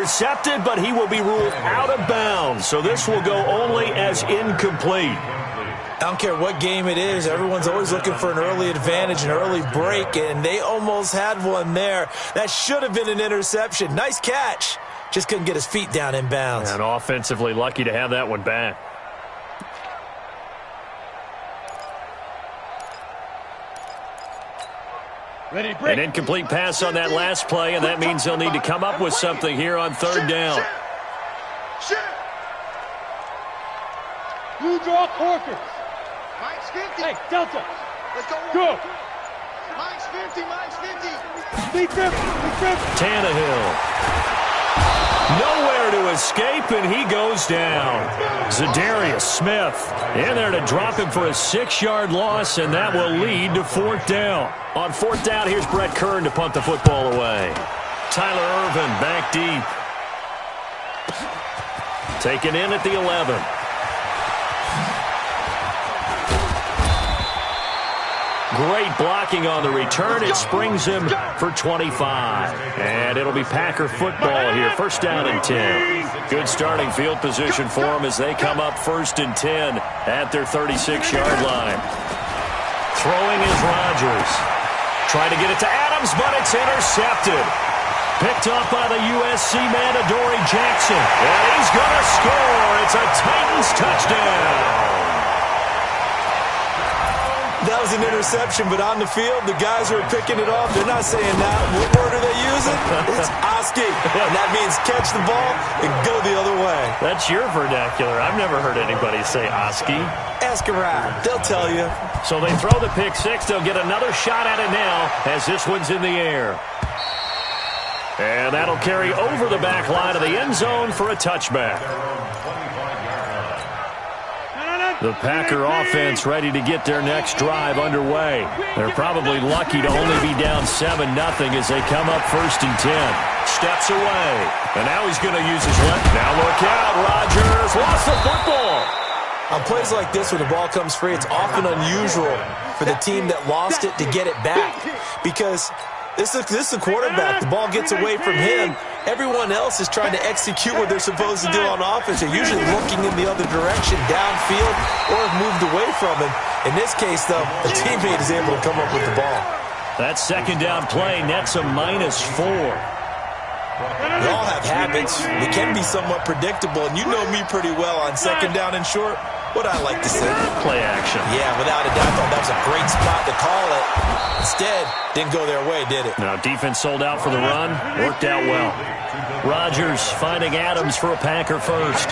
Intercepted, but he will be ruled out of bounds. So this will go only as incomplete. I don't care what game it is. Everyone's always looking for an early advantage, an early break, and they almost had one there. That should have been an interception. Nice catch. Just couldn't get his feet down in bounds. And offensively lucky to have that one back. Ready, break. An incomplete pass on that last play, and that means they'll need to come up with something here on third down. Blue draw quarters. Mine's 50. Hey, Delta. Let's go. Go. Mine's 50. Mine's 50. Lead 50. Lead 50. Tannehill. Nowhere to escape, and he goes down. Zadarius Smith in there to drop him for a 6-yard loss, and that will lead to fourth down. On fourth down, here's Brett Kern to punt the football away. Tyler Irvin back deep. Taken in at the 11. Great blocking on the return. It springs him for 25. And it'll be Packer football here. First down and 10. Good starting field position for them as they come up first and 10 at their 36-yard line. Throwing is Rodgers. Trying to get it to Adams, but it's intercepted. Picked up by the USC man, Adoree Jackson. And he's going to score. It's a Titans touchdown. That was an interception, but on the field, the guys who are picking it off, they're not saying that. What word are they using? It's Oski. And that means catch the ball and go the other way. That's your vernacular. I've never heard anybody say Oski. Ask around. They'll tell you. So they throw the pick six. They'll get another shot at it now as this one's in the air. And that'll carry over the back line of the end zone for a touchback. The Packer offense ready to get their next drive underway. They're probably lucky to only be down 7-0 as they come up first and 10. Steps away. And now he's going to use his left. Now look out. Rodgers lost the football. On plays like this, when the ball comes free, it's often unusual for the team that lost it to get it back. Because this is the quarterback. The ball gets away from him. Everyone else is trying to execute what they're supposed to do on offense. They're usually looking in the other direction, downfield, or have moved away from him. In this case, though, the teammate is able to come up with the ball. That second down play nets a -4. We all have habits. We can be somewhat predictable, and you know me pretty well on second down and short. What I like to say. Play action. Yeah, without a doubt, I thought that was a great spot to call it. Instead, didn't go their way, did it? Now, defense sold out for the run. Worked out well. Rodgers finding Adams for a Packer first.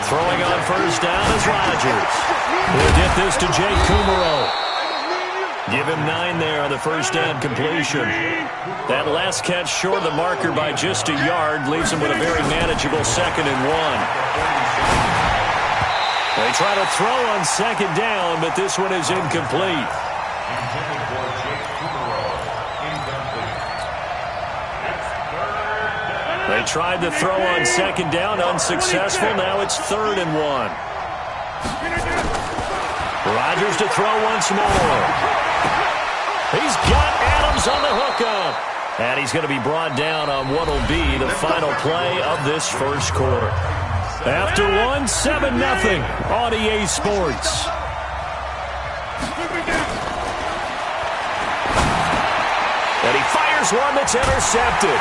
Throwing on first down is Rodgers. He'll get this to Jake Kumaro. Give him 9 there on the first down completion. That last catch short of the marker by just a yard leaves him with a very manageable 2nd and 1. They try to throw on second down, but this one is incomplete. They tried to throw on second down, unsuccessful. Now it's 3rd and 1. Rodgers to throw once more. He's got Adams on the hookup. And he's going to be brought down on what will be the final play of this first quarter. After one, 7-0 on EA Sports. And he fires one that's intercepted.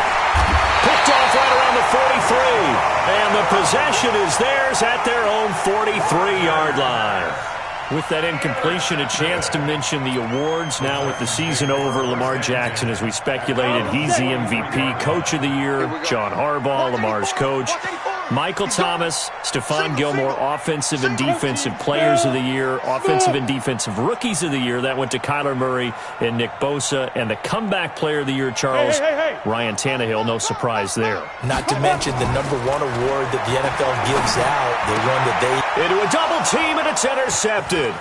Picked off right around the 43. And the possession is theirs at their own 43-yard line. With that incompletion, a chance to mention the awards. Now with the season over, Lamar Jackson, as we speculated, he's the MVP, Coach of the Year. John Harbaugh, Lamar's coach. Michael Thomas, Stephon Gilmore, Offensive and Defensive Players of the Year, Offensive and Defensive Rookies of the Year. That went to Kyler Murray and Nick Bosa. And the Comeback Player of the Year, Charles, Ryan Tannehill, no surprise there. Not to mention the #1 award that the NFL gives out, the one that they... Into a double team, and it's intercepted.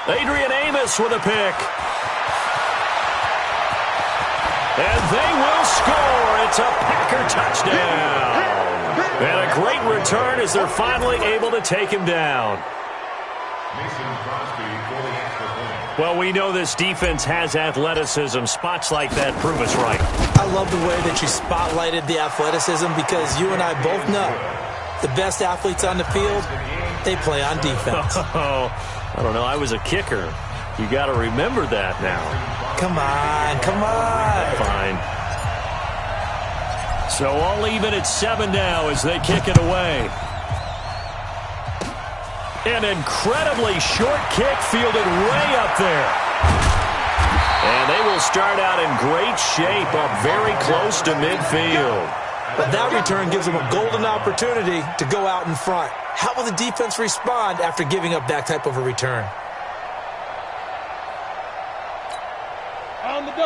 Adrian Amos with a pick. And they will score. It's a Packer touchdown. And a great return as they're finally able to take him down. Well, we know this defense has athleticism. Spots like that prove us right. I love the way that you spotlighted the athleticism because you and I both know the best athletes on the field, they play on defense. Oh, I don't know. I was a kicker. You got to remember that now. Come on, come on. Fine. So all even at 7 now as they kick it away. An incredibly short kick fielded way up there. And they will start out in great shape up very close to midfield. But that return gives them a golden opportunity to go out in front. How will the defense respond after giving up that type of a return?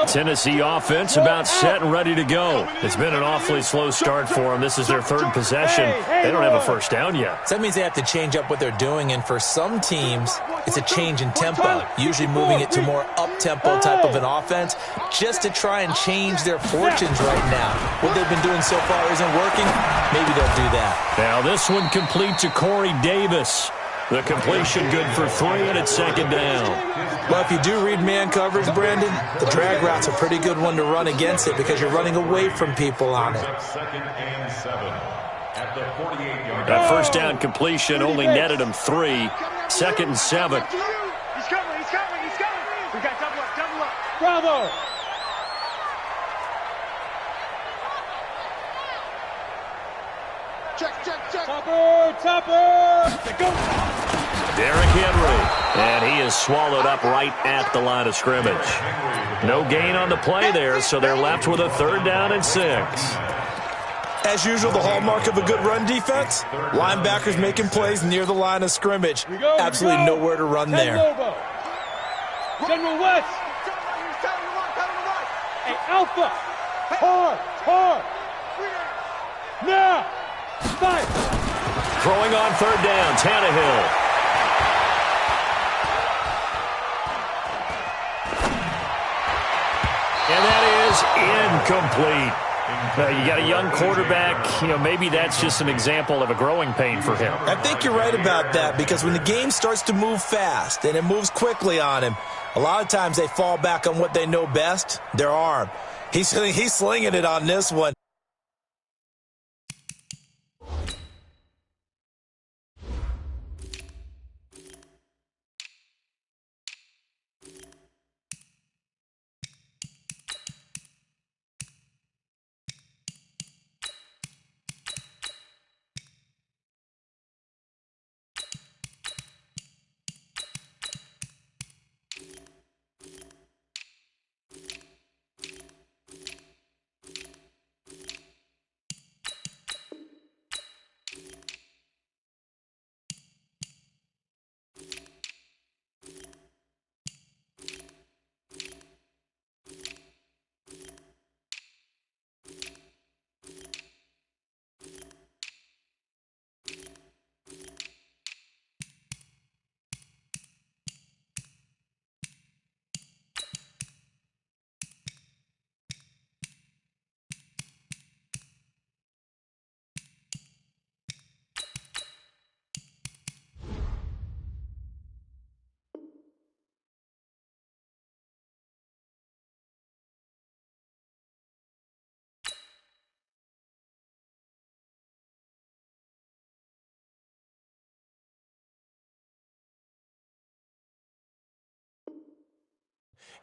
Tennessee offense about set and ready to go. It's been an awfully slow start for them. This is their third possession. They don't have a first down yet. So that means they have to change up what they're doing, and for some teams, it's a change in tempo, usually moving it to more up-tempo type of an offense just to try and change their fortunes right now. What they've been doing so far isn't working. Maybe they'll do that. Now this one complete to Corey Davis. The completion good for 3, and it's second down. Well, if you do read man coverage, Brandon, the drag route's a pretty good one to run against it because you're running away from people on it. That first down completion only netted him 3. Second and 7. He's coming, he's coming, he's coming. We got double up, double up. Bravo. Check, check, check. Topper, topper. Go. Derrick Henry, and he is swallowed up right at the line of scrimmage. No gain on the play there, so they're left with a 3rd down and 6. As usual, the hallmark of a good run defense, linebackers making plays near the line of scrimmage. Absolutely nowhere to run there. General West. Hey, Alpha. Hard, hard. Now. Fight. Throwing on 3rd down, Tannehill. And that is incomplete. You got a young quarterback. Maybe that's just an example of a growing pain for him. I think you're right about that because when the game starts to move fast and it moves quickly on him, a lot of times they fall back on what they know best, their arm. He's slinging it on this one.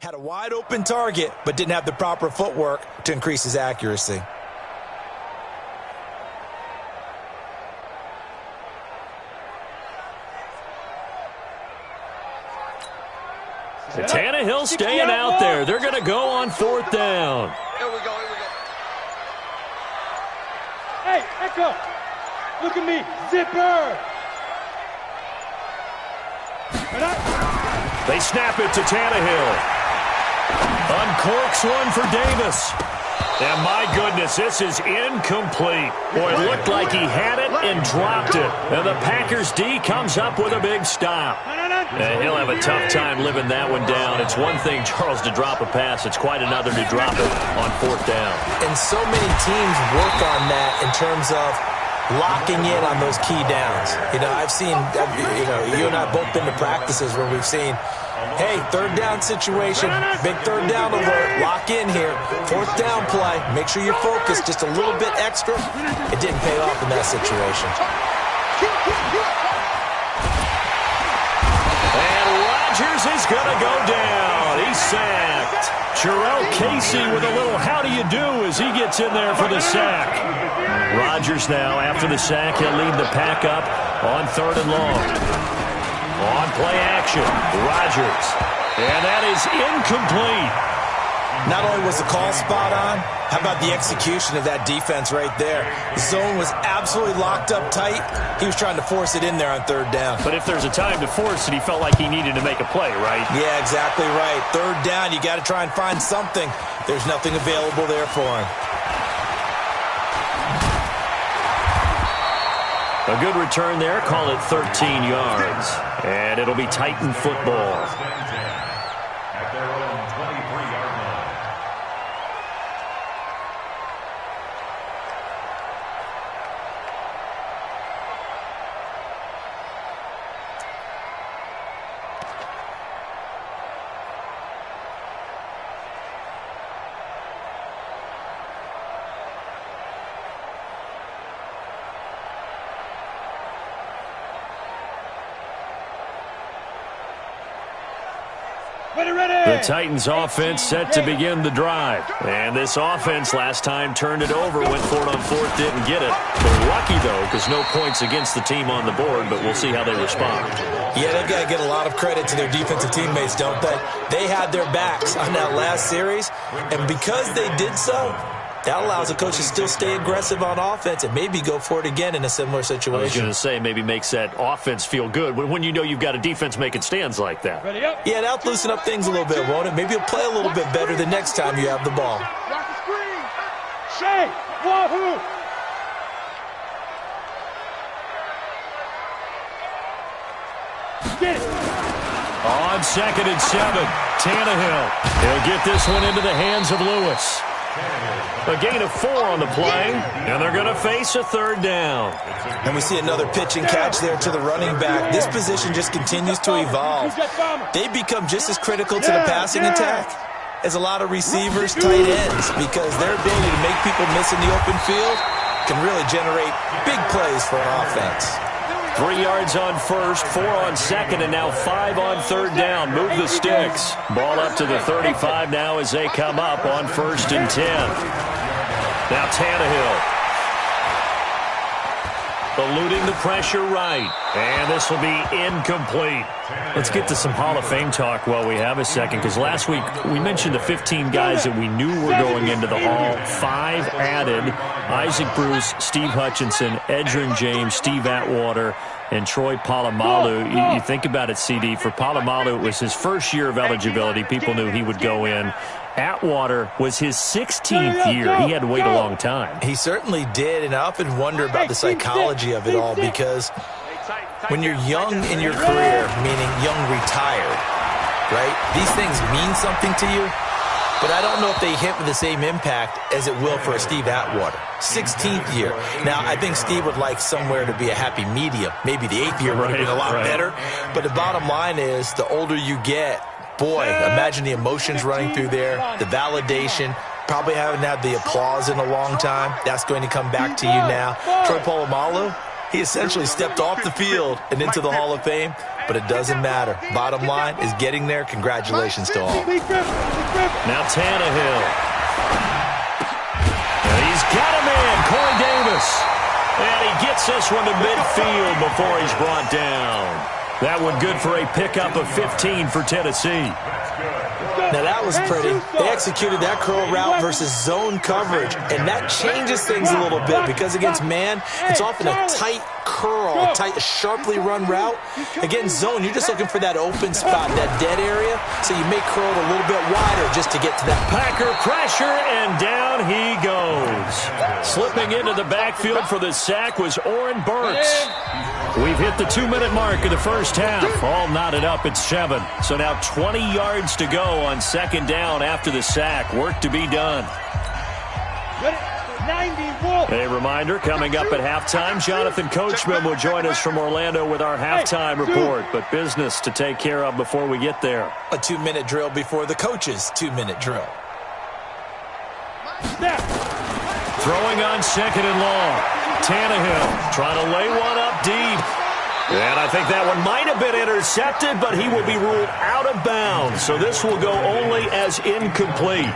Had a wide open target, but didn't have the proper footwork to increase his accuracy. Tannehill staying out there. They're going to go on 4th down. Here we go, here we go. Hey, Echo. Look at me. Zipper. They snap it to Tannehill. Uncorks one for Davis. And my goodness, this is incomplete. Boy, it looked like he had it and dropped it. And the Packers D comes up with a big stop. And he'll have a tough time living that one down. It's one thing, Charles, to drop a pass. It's quite another to drop it on 4th down. And so many teams work on that in terms of locking in on those key downs. You know, I've seen, you and I have both been to practices where we've seen, hey, third down situation, big third down alert, lock in here, fourth down play, make sure you're focused just a little bit extra. It didn't pay off in that situation. And Rodgers is going to go down. He's sacked. Jarrell Casey with a little how do you do as he gets in there for the sack. Rodgers now, after the sack, he'll lead the pack up on 3rd and long. On play action, Rodgers. And that is incomplete. Not only was the call spot on, how about the execution of that defense right there? The zone was absolutely locked up tight. He was trying to force it in there on 3rd down. But if there's a time to force it, he felt like he needed to make a play, right? Yeah, exactly right. 3rd down, you got to try and find something. There's nothing available there for him. A good return there. Call it 13 yards. And it'll be Titan football. At their own 23-yard line. The Titans offense set to begin the drive. And this offense last time turned it over, went for it on 4th, didn't get it. They're lucky, though, because no points against the team on the board, but we'll see how they respond. Yeah, they've got to get a lot of credit to their defensive teammates, don't they? They had their backs on that last series, and because they did so, that allows the coach to still stay aggressive on offense and maybe go for it again in a similar situation. I was going to say maybe makes that offense feel good when you know you've got a defense making stands like that. Yeah, that'll loosen up things a little bit, won't it? Maybe you'll play a little bit better the next time you have the ball. Rock the screen. Shay, Wahoo. Get it. On 2nd and 7, Tannehill. He'll get this one into the hands of Lewis. A gain of 4 on the play, and they're going to face a 3rd down. And we see another pitch and catch there to the running back. This position just continues to evolve. They become just as critical to the passing attack as a lot of receivers, tight ends, because their ability to make people miss in the open field can really generate big plays for an offense. 3 yards on 1st, 4 on 2nd, and now 5 on 3rd down. Move the sticks. Ball up to the 35 now as they come up on 1st and 10. Now Tannehill. Eluding the pressure right. And this will be incomplete. Let's get to some Hall of Fame talk while we have a second, because last week we mentioned the 15 guys that we knew were going into the Hall. 5 added: Isaac Bruce, Steve Hutchinson, Edgerrin James, Steve Atwater, and Troy Polamalu. You think about it, CD. For Polamalu, it was his first year of eligibility. People knew he would go in. Atwater was his 16th year. He had to wait a long time. He certainly did, and I often wonder about the psychology of it all, because when you're young in your career, meaning young retired, right, these things mean something to you, but I don't know if they hit with the same impact as it will for a Steve Atwater. 16th year. Now, I think Steve would like somewhere to be a happy medium. Maybe the 8th year would have been a lot better, but the bottom line is the older you get, boy, imagine the emotions running through there, the validation, probably haven't had the applause in a long time. That's going to come back to you now. Troy Polamalu, he essentially stepped off the field and into the Hall of Fame, but it doesn't matter. Bottom line is getting there. Congratulations to all. Now Tannehill. And he's got him in, Corey Davis. And he gets this one to midfield before he's brought down. That one good for a pickup of 15 for Tennessee. Now, that was pretty. They executed that curl route versus zone coverage, and that changes things a little bit because against man, it's often a tight curl, a sharply run route. Against zone, you're just looking for that open spot, that dead area, so you may curl it a little bit wider just to get to that. Packer pressure, and down he goes. Slipping into the backfield for the sack was Oren Burks. We've hit the 2-minute mark of the first half. All knotted up at 7. So now 20 yards to go on 2nd down after the sack. Work to be done. Ready? A reminder, coming up at halftime, Jonathan Coachman will join us from Orlando with our halftime report. But business to take care of before we get there. A 2-minute drill before the coach's 2-minute drill. Throwing on second and long. Tannehill trying to lay one up deep. And I think that one might have been intercepted, but he will be ruled out of bounds. So this will go only as incomplete.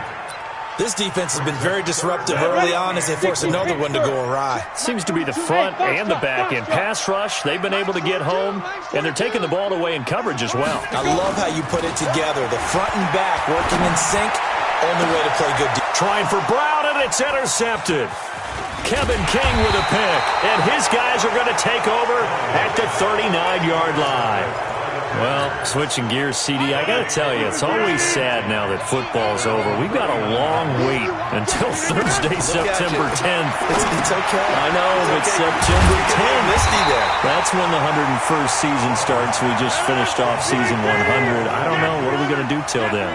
This defense has been very disruptive early on as they force another one to go awry. Seems to be the front and the back end. Pass rush, they've been able to get home, and they're taking the ball away in coverage as well. I love how you put it together. The front and back working in sync. Only way to play good defense. Trying for Brown, and it's intercepted. Kevin King with a pick, and his guys are going to take over at the 39-yard line. Well, switching gears, CD, I got to tell you, it's always sad now that football's over. We've got a long wait until Thursday, September 10th. It's okay. I know, but September 10th. Misty there. That's when the 101st season starts. We just finished off season 100. I don't know. What are we going to do till then?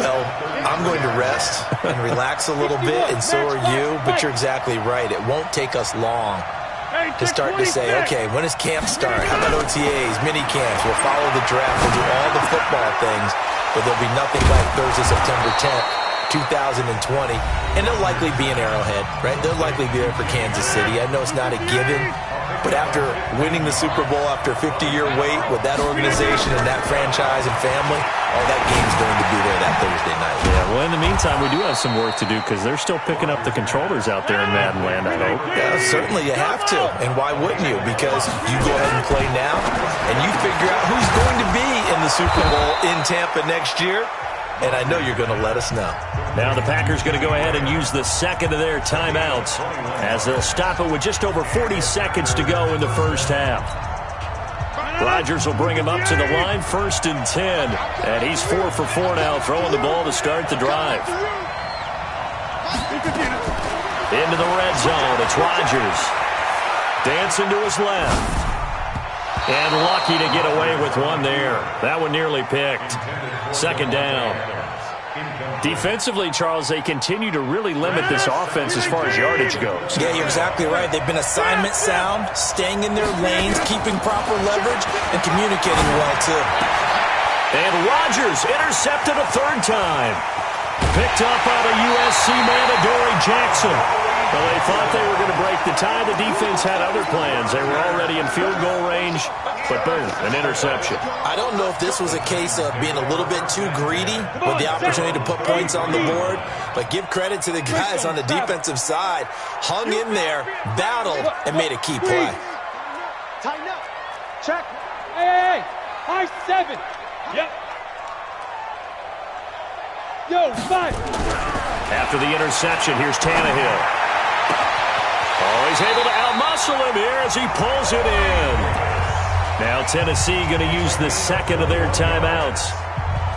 Well, I'm going to rest and relax a little bit, and so are you. But you're exactly right. It won't take us long to start to say, okay, when does camp start? How about OTAs, mini camps? We'll follow the draft. We'll do all the football things, but there'll be nothing like Thursday, September 10th, 2020. And it'll likely be an Arrowhead, right? They'll likely be there for Kansas City. I know it's not a given, but after winning the Super Bowl after a 50-year wait with that organization and that franchise and family, all that game's going to be there that Thursday night. Yeah, well, in the meantime, we do have some work to do because they're still picking up the controllers out there in Madden Land, I hope. Yeah, certainly you have to. And why wouldn't you? Because you go ahead and play now, and you figure out who's going to be in the Super Bowl in Tampa next year, and I know you're going to let us know. Now the Packers going to go ahead and use the second of their timeouts as they'll stop it with just over 40 seconds to go in the first half. Rodgers will bring him up to the line, 1st and 10. And he's 4 for 4 now, throwing the ball to start the drive. Into the red zone, it's Rodgers. Dancing to his left. And lucky to get away with one there. That one nearly picked. 2nd down. Defensively, Charles, they continue to really limit this offense as far as yardage goes. Yeah, you're exactly right. They've been assignment sound, staying in their lanes, keeping proper leverage, and communicating well, too. And Rodgers intercepted a 3rd time. Picked up by the USC man, Adoree Jackson. Well, they thought they were going to break the tie. The defense had other plans. They were already in field goal range, but boom, an interception. I don't know if this was a case of being a little bit too greedy with the opportunity to put points on the board, but give credit to the guys on the defensive side. Hung in there, battled, and made a key play. Tighten up. Check. Hey, high 7. Yep. Yo, 5. After the interception, here's Tannehill. Oh, he's able to outmuscle him here as he pulls it in. Now Tennessee going to use the second of their timeouts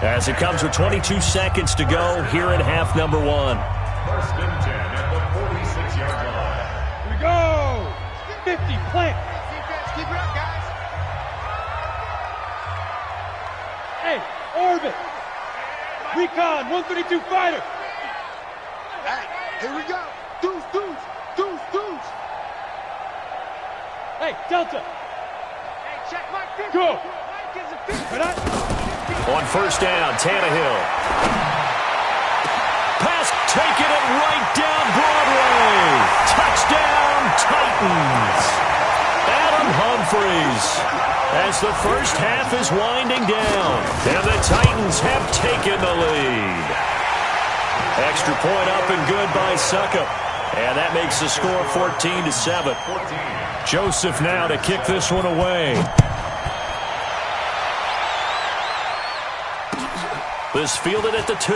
as it comes with 22 seconds to go here in half number 1. 1st and 10 at the 46-yard line. Here we go. 50, plant. Defense, keep it up, guys. Hey, orbit. Recon, 132 fighter. Hey, here we go. Deuce, deuce, deuce, deuce. Hey, Delta. Hey, check my 50. Go. Mike is a 50. Right on. On 1st down, Tannehill. Pass taking it right down Broadway. Touchdown, Titans. Adam Humphries. As the first half is winding down, and the Titans have taken the lead. Extra point up and good by Succop. And that makes the score 14-7. Joseph now to kick this one away. This fielded at the 2.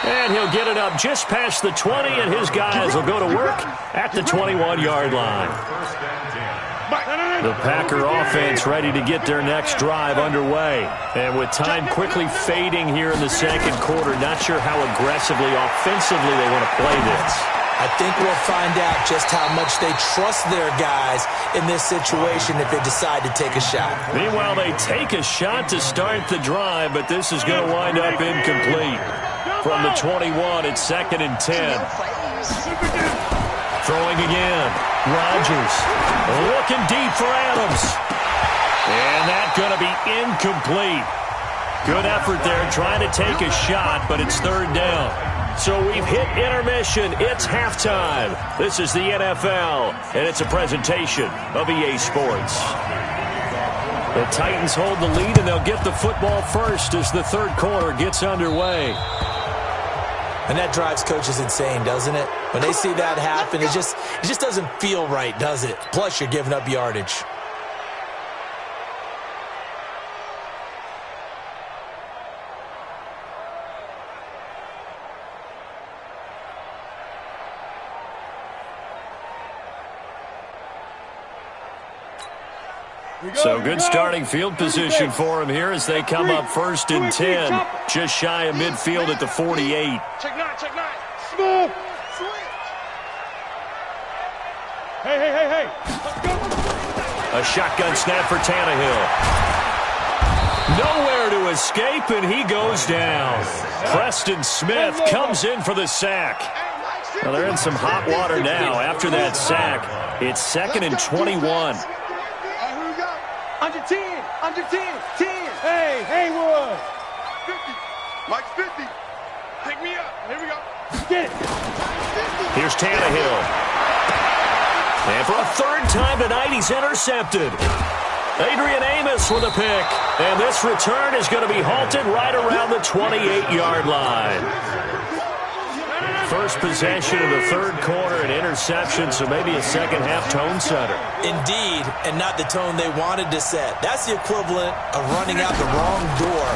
And he'll get it up just past the 20, and his guys will go to work at the 21-yard line. The Packer offense ready to get their next drive underway. And with time quickly fading here in the 2nd quarter, not sure how aggressively, offensively they want to play this. I think we'll find out just how much they trust their guys in this situation if they decide to take a shot. Meanwhile, they take a shot to start the drive, but this is going to wind up incomplete. From the 21, it's 2nd and 10. Throwing again. Rodgers looking deep for Adams. And that's going to be incomplete. Good effort there trying to take a shot, but it's 3rd down. So we've hit intermission. It's halftime. This is the NFL, and it's a presentation of EA Sports. The Titans hold the lead, and they'll get the football first as the 3rd quarter gets underway. And that drives coaches insane, doesn't it? When they see that happen, it just doesn't feel right, does it? Plus, you're giving up yardage. So good starting field position for him here as they come up 1st and 10. Just shy of midfield at the 48. Check 9, check 9. Smooth. Switch. Hey. Let's go. A shotgun snap for Tannehill. Nowhere to escape, and he goes down. Preston Smith comes in for the sack. Well, they're in some hot water now after that sack. It's 2nd and 21. Under 10, 10. Hey, Wood. 50. Mike's 50. Pick me up. Here we go. Get it. Here's Tannehill. And for a 3rd time tonight, he's intercepted. Adrian Amos with a pick. And this return is going to be halted right around the 28-yard line. First possession of the 3rd quarter, an interception, so maybe a second-half tone setter. Indeed, and not the tone they wanted to set. That's the equivalent of running out the wrong door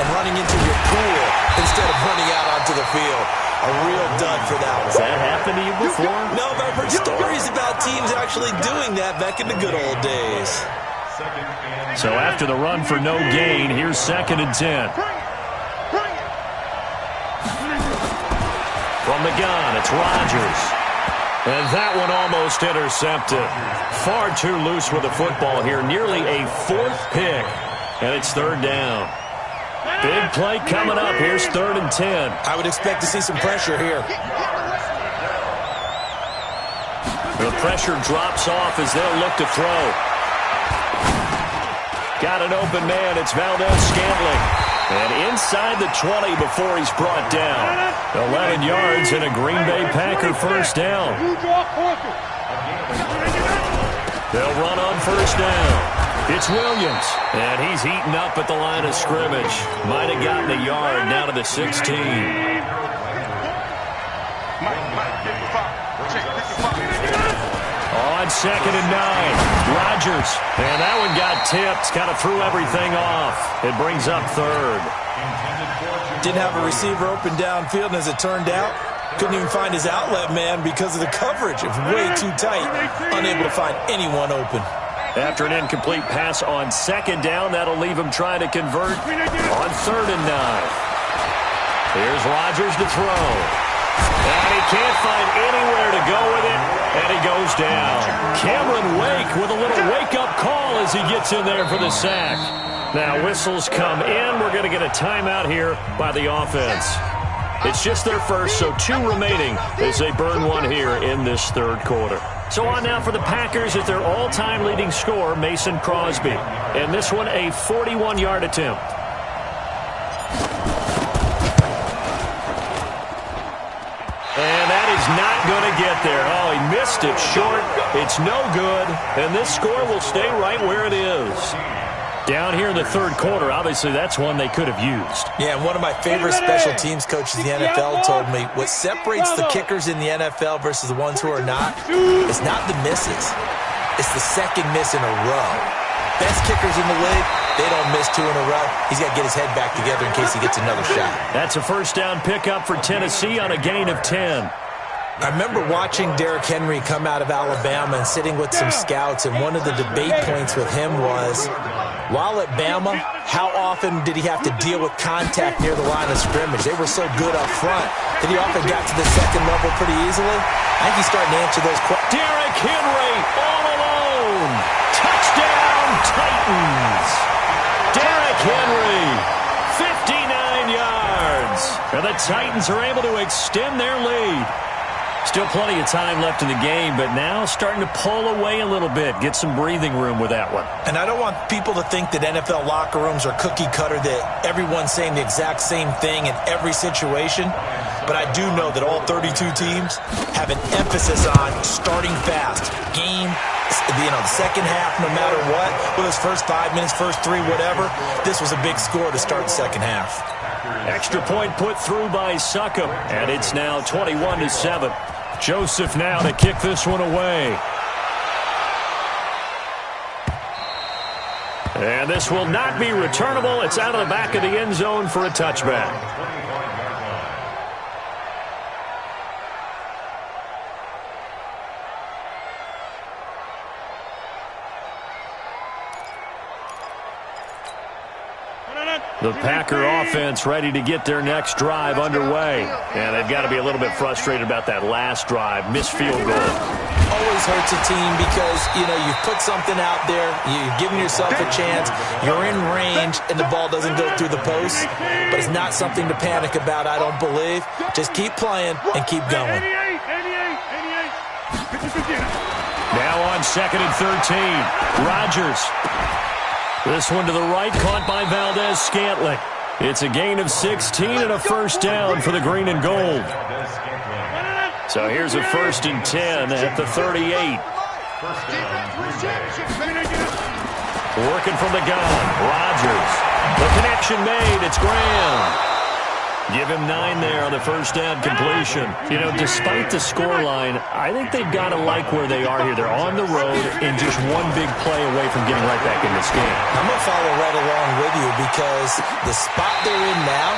and running into your pool instead of running out onto the field. A real dud for that one. Has that happened to you before? No, but I've heard stories about teams actually doing that back in the good old days. So after the run for no gain, here's 2nd and 10. From the gun, it's Rodgers. And that one almost intercepted. Far too loose with the football here. Nearly a 4th pick. And it's 3rd down. Big play coming up. Here's 3rd and 10. I would expect to see some pressure here. The pressure drops off as they'll look to throw. Got an open man. It's Valdez-Scantling. And inside the 20 before he's brought down. 11 yards and a Green Bay Packer 1st down. They'll run on 1st down. It's Williams. And he's heating up at the line of scrimmage. Might have gotten a yard down to the 16. On 2nd and 9, Rodgers. And that one got tipped. Kind of threw everything off. It brings up 3rd. Didn't have a receiver open downfield, and as it turned out, couldn't even find his outlet man because of the coverage. It was way too tight. Unable to find anyone open. After an incomplete pass on 2nd down, that'll leave him trying to convert on 3rd and 9. Here's Rodgers to throw. And he can't find anywhere to go with it, and he goes down. Cameron Wake with a little wake-up call as he gets in there for the sack. Now whistles come in. We're going to get a timeout here by the offense. It's just their first, so 2 remaining as they burn one here in this 3rd quarter. So on now for the Packers at their all-time leading scorer, Mason Crosby. And this one, a 41-yard attempt. And that is not going to get there. Oh, he missed it short. It's no good. And this score will stay right where it is. Down here in the 3rd quarter, obviously that's one they could have used. Yeah, and one of my favorite special teams coaches in the NFL told me what separates the kickers in the NFL versus the ones who are not is not the misses. It's the 2nd miss in a row. Best kickers in the league, they don't miss 2 in a row. He's got to get his head back together in case he gets another shot. That's a 1st down pickup for Tennessee on a gain of 10. I remember watching Derrick Henry come out of Alabama and sitting with some scouts, and one of the debate points with him was, While at Bama, how often did he have to deal with contact near the line of scrimmage? They were so good up front that he often got to the second level pretty easily. I think he's starting to answer those questions. Derrick Henry all alone. Touchdown, Titans. Derrick Henry, 59 yards. And the Titans are able to extend their lead. Still plenty of time left in the game, but now starting to pull away a little bit. Get some breathing room with that one. And I don't want people to think that NFL locker rooms are cookie cutter, that everyone's saying the exact same thing in every situation. But I do know that all 32 teams have an emphasis on starting fast. Game, the second half, no matter what, whether it's first 5 minutes, first 3, whatever, this was a big score to start the second half. Extra point put through by Succop, and it's now 21-7. Joseph now to kick this one away. And this will not be returnable. It's out of the back of the end zone for a touchback. The Packer offense ready to get their next drive underway. And they've got to be a little bit frustrated about that last drive. Missed field goal. Always hurts a team because, you put something out there, you're giving yourself a chance, you're in range, and the ball doesn't go through the post. But it's not something to panic about, I don't believe. Just keep playing and keep going. Now on 2nd and 13. Rodgers. This one to the right, caught by Valdez-Scantling. It's a gain of 16 and a first down for the green and gold. So here's a 1st and 10 at the 38. Working from the gun, Rodgers. The connection made, it's Graham. Give him 9 there on the first down completion. Despite the scoreline, I think they've got to like where they are here. They're on the road and just one big play away from getting right back in this game. I'm going to follow right along with you because the spot they're in now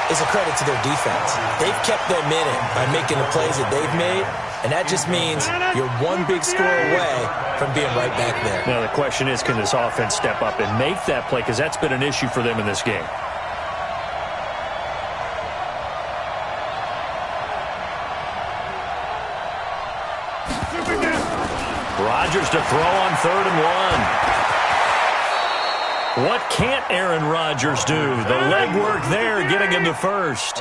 is a credit to their defense. They've kept them in it by making the plays that they've made, and that just means you're one big score away from being right back there. Now the question is, can this offense step up and make that play? Because that's been an issue for them in this game. Rodgers to throw on 3rd and 1. What can't Aaron Rodgers do? The legwork there getting him to first.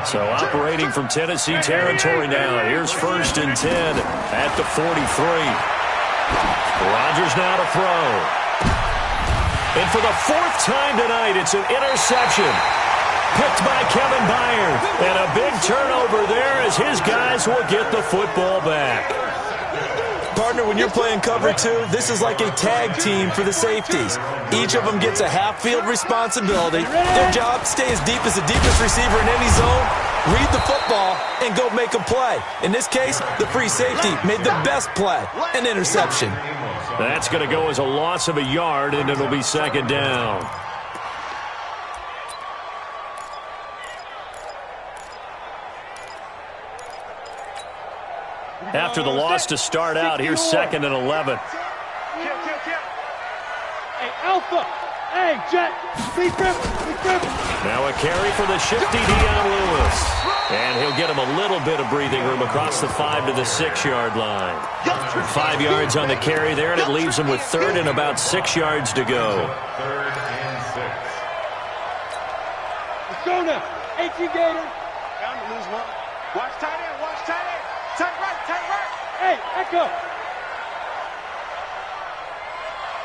So operating from Tennessee territory now. Here's 1st and 10 at the 43. Rodgers now to throw. And for the 4th time tonight, it's an interception. Picked by Kevin Byard. And a big turnover there as his guys will get the football back. Partner, when you're playing cover 2, this is like a tag team for the safeties. Each of them gets a half-field responsibility. Their job, stay as deep as the deepest receiver in any zone, read the football, and go make a play. In this case, the free safety made the best play, an interception. That's going to go as a loss of a yard, and it'll be 2nd down. After the loss to start out, here's 2nd and 11. Hey, Alpha. Hey, Jet. Speed grip. Now a carry for the shifty Dion Lewis. And he'll get him a little bit of breathing room across the 5 to the 6-yard line. 5 yards on the carry there, and it leaves him with 3rd and about 6 yards to go. 3rd and 6. Let's go now. H.E. Gator. Bound to lose one. Watch tight end. Watch tight end. Tight right. Tight right. Hey, Echo.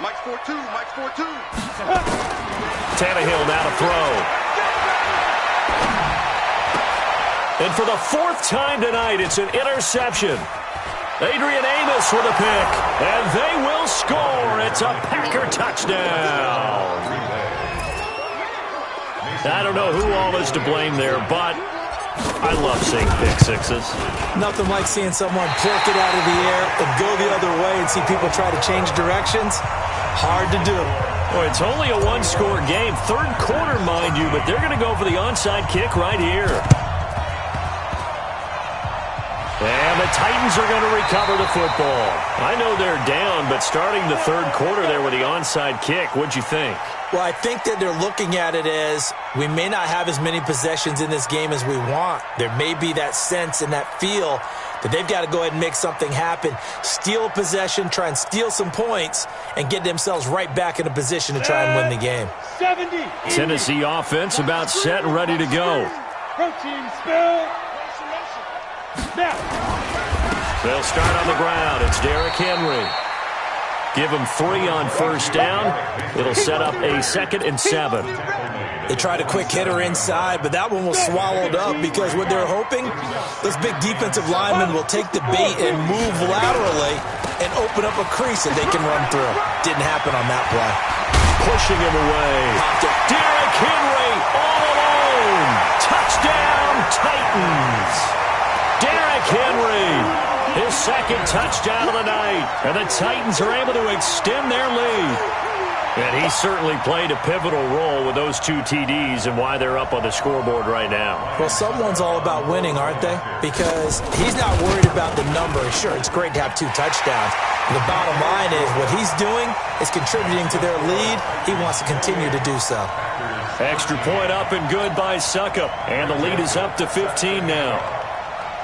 Mike's 4-2. Mike's 4-2. Tannehill now to throw. And for the 4th time tonight, it's an interception. Adrian Amos with a pick. And they will score. It's a Packer touchdown. I don't know who all is to blame there, but I love seeing pick sixes. Nothing like seeing someone pluck it out of the air and go the other way and see people try to change directions. Hard to do. Well, it's only a one-score game. 3rd quarter, mind you, but they're going to go for the onside kick right here. And the Titans are going to recover the football. I know they're down, but starting the third quarter there with the onside kick, what'd you think? Well, I think that they're looking at it as we may not have as many possessions in this game as we want. There may be that sense and that feel that they've got to go ahead and make something happen, steal a possession, try and steal some points, and get themselves right back in a position to try and win the game. 70. Tennessee offense about set and ready to go. Protein spill. Now. They'll start on the ground. It's Derrick Henry. Give him 3 on first down. It'll set up a 2nd and 7. They tried a quick hitter inside, but that one was swallowed up because what they're hoping, those big defensive linemen will take the bait and move laterally and open up a crease that they can run through. Didn't happen on that play. Pushing him away. Derrick Henry all alone. Touchdown, Titans. Derrick Henry, his 2nd touchdown of the night. And the Titans are able to extend their lead. And he certainly played a pivotal role with those 2 TDs and why they're up on the scoreboard right now. Well, someone's all about winning, aren't they? Because he's not worried about the number. Sure, it's great to have 2 touchdowns. The bottom line is what he's doing is contributing to their lead. He wants to continue to do so. Extra point up and good by Suckup. And the lead is up to 15 now.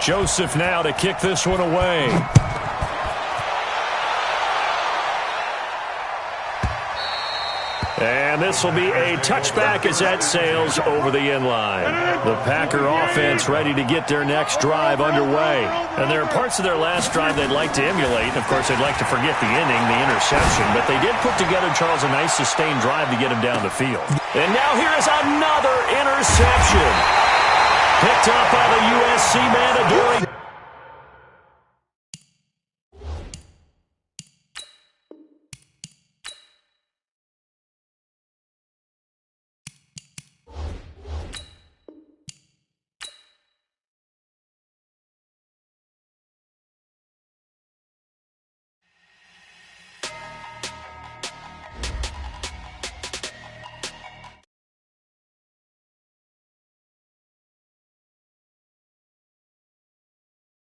Joseph now to kick this one away. And this will be a touchback as that sails over the end line. The Packer offense ready to get their next drive underway. And there are parts of their last drive they'd like to emulate. Of course, they'd like to forget the inning, the interception. But they did put together, Charles, a nice sustained drive to get him down the field. And now here is another interception. Picked up by the USC man, Adoree.